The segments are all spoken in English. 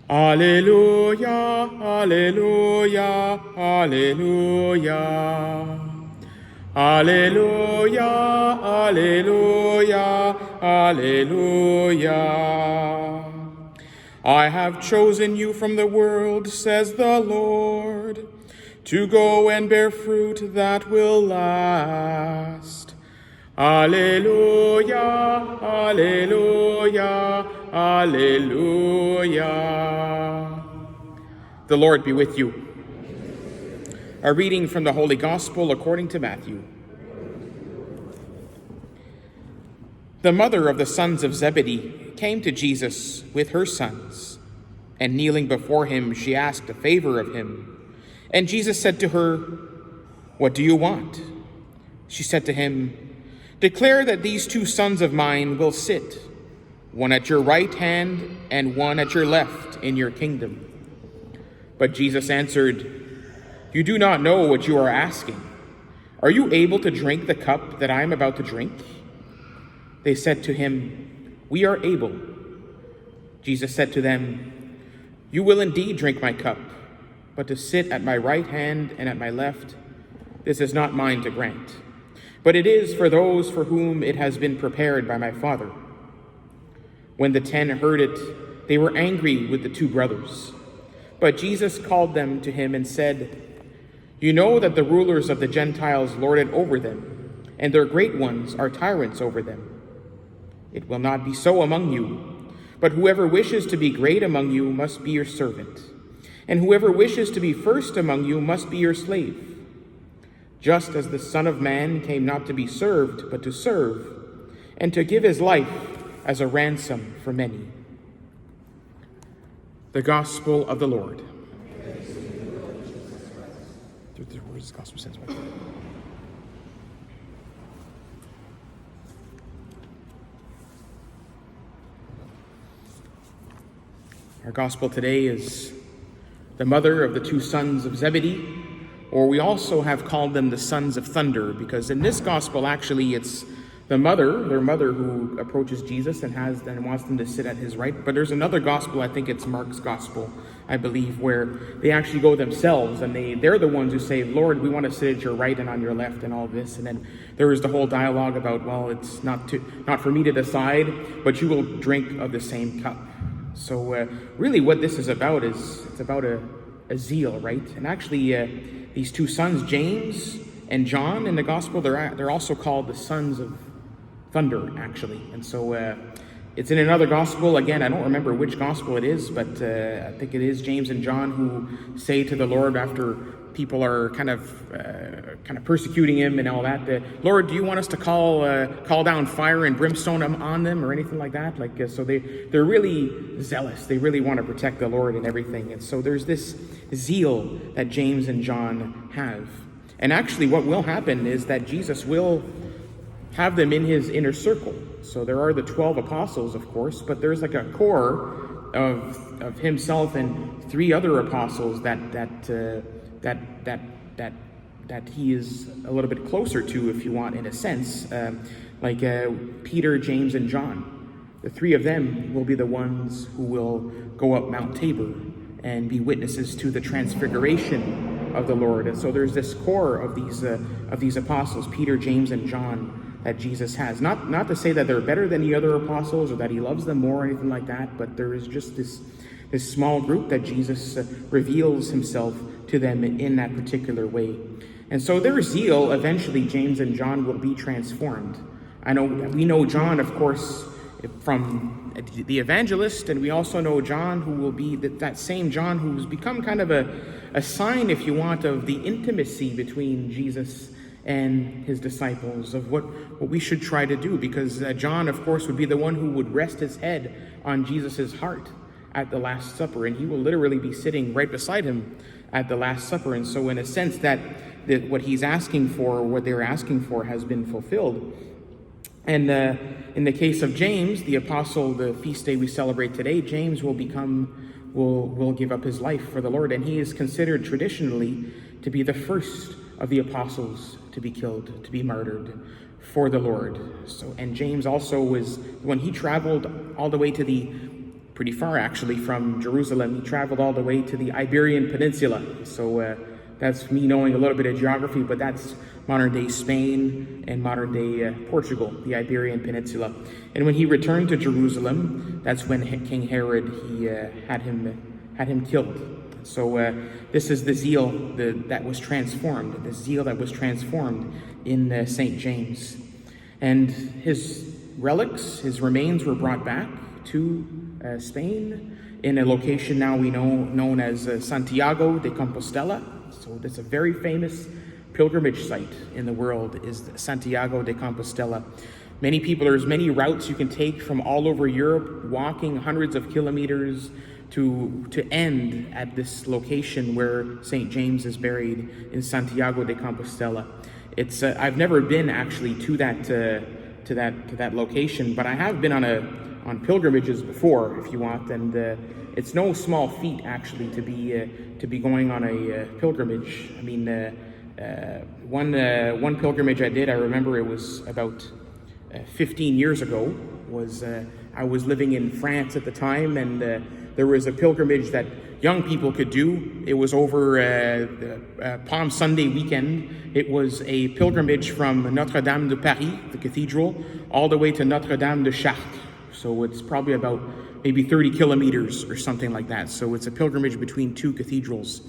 Alleluia, alleluia, alleluia. Alleluia, alleluia, alleluia. I have chosen you from the world, says the Lord, to go and bear fruit that will last. Alleluia, alleluia, alleluia. The Lord be with you. A reading from the Holy Gospel according to Matthew. The mother of the sons of Zebedee came to Jesus with her sons, and kneeling before him, she asked a favor of him. And Jesus said to her, "What do you want?" She said to him, "Declare that these 2 sons of mine will sit, one at your right hand and one at your left in your kingdom." But Jesus answered, "You do not know what you are asking. Are you able to drink the cup that I am about to drink?" They said to him, "We are able." Jesus said to them, "You will indeed drink my cup, but to sit at my right hand and at my left, this is not mine to grant, but it is for those for whom it has been prepared by my Father." When the 10 heard it, they were angry with the 2 brothers. But Jesus called them to him and said, "You know that the rulers of the Gentiles lord it over them, and their great ones are tyrants over them. It will not be so among you, but whoever wishes to be great among you must be your servant, and whoever wishes to be first among you must be your slave. Just as the Son of Man came not to be served, but to serve, and to give his life as a ransom for many." The Gospel of the Lord. Where's the Gospel sense? Our Gospel today is the mother of the 2 sons of Zebedee, or we also have called them the sons of thunder, because in this Gospel actually it's their mother who approaches Jesus and wants them to sit at his right. But there's another Gospel, I think it's Mark's Gospel, I believe, where they actually go themselves and they're the ones who say, "Lord, we want to sit at your right and on your left," and all this. And then there was the whole dialogue about, well, it's not for me to decide, but you will drink of the same cup. So really what this is about it's about a zeal, right? And actually these 2 sons, James and John, in the Gospel, they're also called the sons of thunder, actually. And so it's in another Gospel. Again, I don't remember which Gospel it is, but I think it is James and John who say to the Lord, after people are kind of persecuting him and all that, "Lord, do you want us to call down fire and brimstone on them," or anything like that? So they're really zealous. They really want to protect the Lord and everything. And so there's this zeal that James and John have. And actually what will happen is that Jesus will have them in his inner circle. So there are the 12 apostles, of course, but there's like a core of himself and 3 other apostles that he is a little bit closer to, if you want, in a sense, like Peter, James, and John. The 3 of them will be the ones who will go up Mount Tabor and be witnesses to the transfiguration of the Lord. And so there's this core of these apostles, Peter, James, and John, that Jesus has. Not to say that they're better than the other apostles or that he loves them more or anything like that, but there is just this small group that Jesus reveals himself to them in that particular way. And so their zeal, eventually James and John will be transformed. We know John, of course, from the evangelist, and we also know John, who will be that same John who's become kind of a sign, if you want, of the intimacy between Jesus and his disciples, of what we should try to do, because John, of course, would be the one who would rest his head on Jesus's heart at the Last Supper, and he will literally be sitting right beside him at the Last Supper. And so in a sense that what he's asking for, what they're asking for, has been fulfilled. And in the case of James, the apostle, the feast day we celebrate today, James will give up his life for the Lord, and he is considered traditionally to be the first of the apostles to be killed, to be martyred for the Lord. So, and James also was, when he traveled all the way to the pretty far actually from Jerusalem. He traveled all the way to the Iberian Peninsula. So that's me knowing a little bit of geography, but that's modern-day Spain and modern-day Portugal, the Iberian Peninsula. And when he returned to Jerusalem, that's when King Herod had him killed. So this is the zeal that was transformed, the zeal that was transformed in St. James. And his relics, his remains were brought back to Spain in a location now we know known as Santiago de Compostela. So that's a very famous pilgrimage site in the world, is Santiago de Compostela. Many people, there's many routes you can take from all over Europe, walking hundreds of kilometers to end at this location where St. James is buried in Santiago de Compostela. It's I've never been actually to that location, but I have been on pilgrimages before, if you want, and it's no small feat actually to be going on a pilgrimage. I mean, one pilgrimage I did, I remember it was about 15 years ago. I was living in France at the time, and there was a pilgrimage that young people could do. It was over Palm Sunday weekend. It was a pilgrimage from Notre-Dame de Paris, the cathedral, all the way to Notre-Dame de Chartres. So it's probably about maybe 30 kilometers or something like that. So it's a pilgrimage between two cathedrals.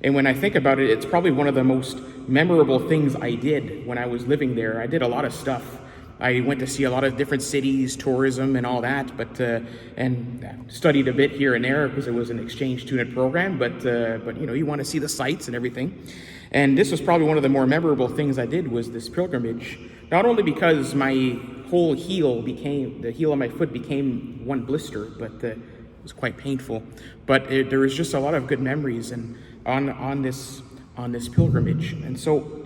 And when I think about it, it's probably one of the most memorable things I did when I was living there. I did a lot of stuff. I went to see a lot of different cities, tourism and all that, but and studied a bit here and there because it was an exchange student program, but you know, you want to see the sights and everything. And this was probably one of the more memorable things I did, was this pilgrimage, not only because my whole heel the heel of my foot became one blister, but it was quite painful, but there was just a lot of good memories and on this pilgrimage. And so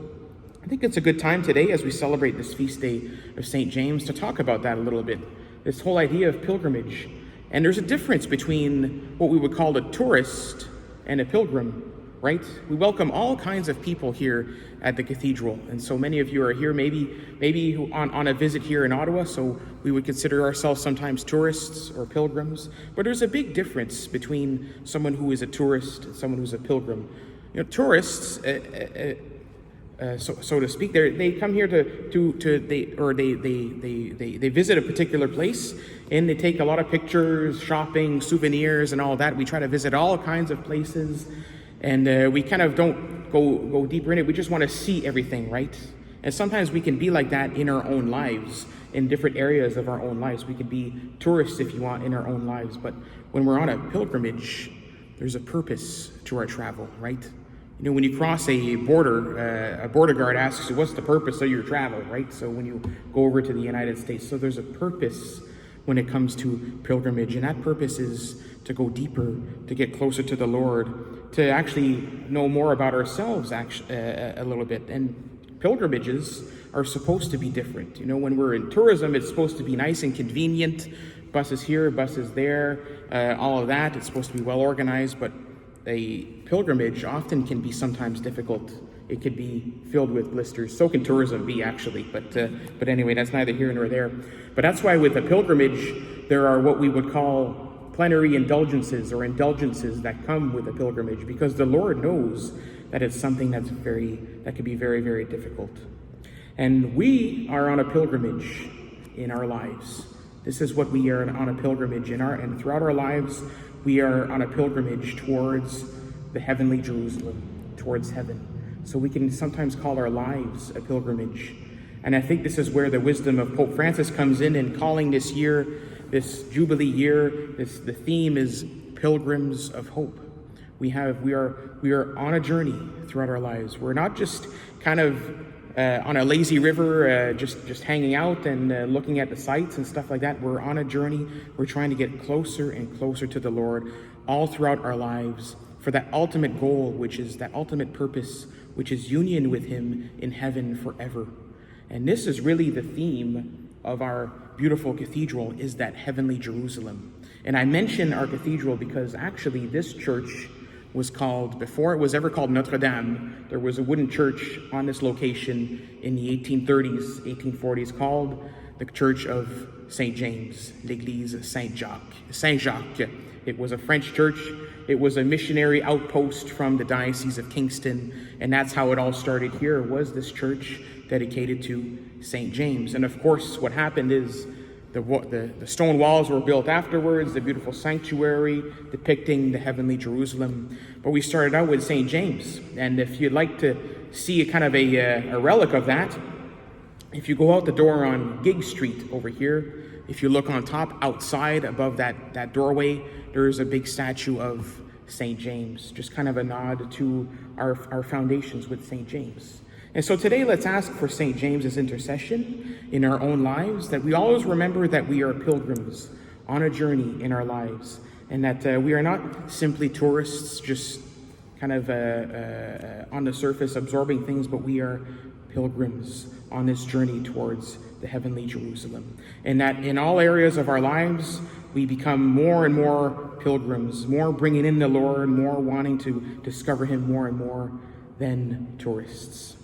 I think it's a good time today, as we celebrate this feast day of St. James, to talk about that a little bit, this whole idea of pilgrimage. And there's a difference between what we would call a tourist and a pilgrim, right? We welcome all kinds of people here at the cathedral. And so many of you are here maybe on a visit here in Ottawa, so we would consider ourselves sometimes tourists or pilgrims. But there's a big difference between someone who is a tourist and someone who's a pilgrim. You know, tourists, so to speak, they come here they visit a particular place, and they take a lot of pictures, shopping, souvenirs, and all that. We try to visit all kinds of places, and we kind of don't go deeper in it. We just want to see everything, right? And sometimes we can be like that in our own lives, in different areas of our own lives. We could be tourists, if you want, in our own lives. But when we're on a pilgrimage, there's a purpose to our travel, right? You know, when you cross a border guard asks you, what's the purpose of your travel, right? So when you go over to the United States, so there's a purpose when it comes to pilgrimage, and that purpose is to go deeper, to get closer to the Lord, to actually know more about ourselves a little bit. And pilgrimages are supposed to be different. You know, when we're in tourism, it's supposed to be nice and convenient, buses here, buses there, all of that. It's supposed to be well organized, but a pilgrimage often can be sometimes difficult. It could be filled with blisters. So can tourism be, actually. But anyway, that's neither here nor there. But that's why with a pilgrimage, there are what we would call plenary indulgences, or indulgences that come with a pilgrimage, because the Lord knows that it's something that can be very, very difficult. And we are on a pilgrimage in our lives. This is what we are on a pilgrimage and throughout our lives. We are on a pilgrimage towards the heavenly Jerusalem, towards heaven. So we can sometimes call our lives a pilgrimage. And I think this is where the wisdom of Pope Francis comes in calling this year, this Jubilee year, the theme is Pilgrims of Hope. We are on a journey throughout our lives. We're not just kind of on a lazy river, just hanging out and looking at the sights and stuff like that. We're on a journey. We're trying to get closer and closer to the Lord all throughout our lives for that ultimate goal, which is that ultimate purpose, which is union with Him in heaven forever. And this is really the theme of our beautiful cathedral, is that heavenly Jerusalem. And I mention our cathedral because actually this church was called, before it was ever called Notre-Dame, there was a wooden church on this location in the 1830s, 1840s called the Church of St. James, l'Église Saint-Jacques. Saint-Jacques. It was a French church. It was a missionary outpost from the Diocese of Kingston, and that's how it all started here, was this church dedicated to St. James. And of course, what happened is the stone walls were built afterwards, the beautiful sanctuary depicting the heavenly Jerusalem. But we started out with St. James, and if you'd like to see a kind of a relic of that, if you go out the door on Gig Street over here, if you look on top outside above that doorway, there's a big statue of St. James, just kind of a nod to our foundations with St. James. And so today, let's ask for St. James's intercession in our own lives, that we always remember that we are pilgrims on a journey in our lives, and that we are not simply tourists just kind of on the surface absorbing things, but we are pilgrims on this journey towards the heavenly Jerusalem. And that in all areas of our lives, we become more and more pilgrims, more bringing in the Lord, more wanting to discover him more and more than tourists.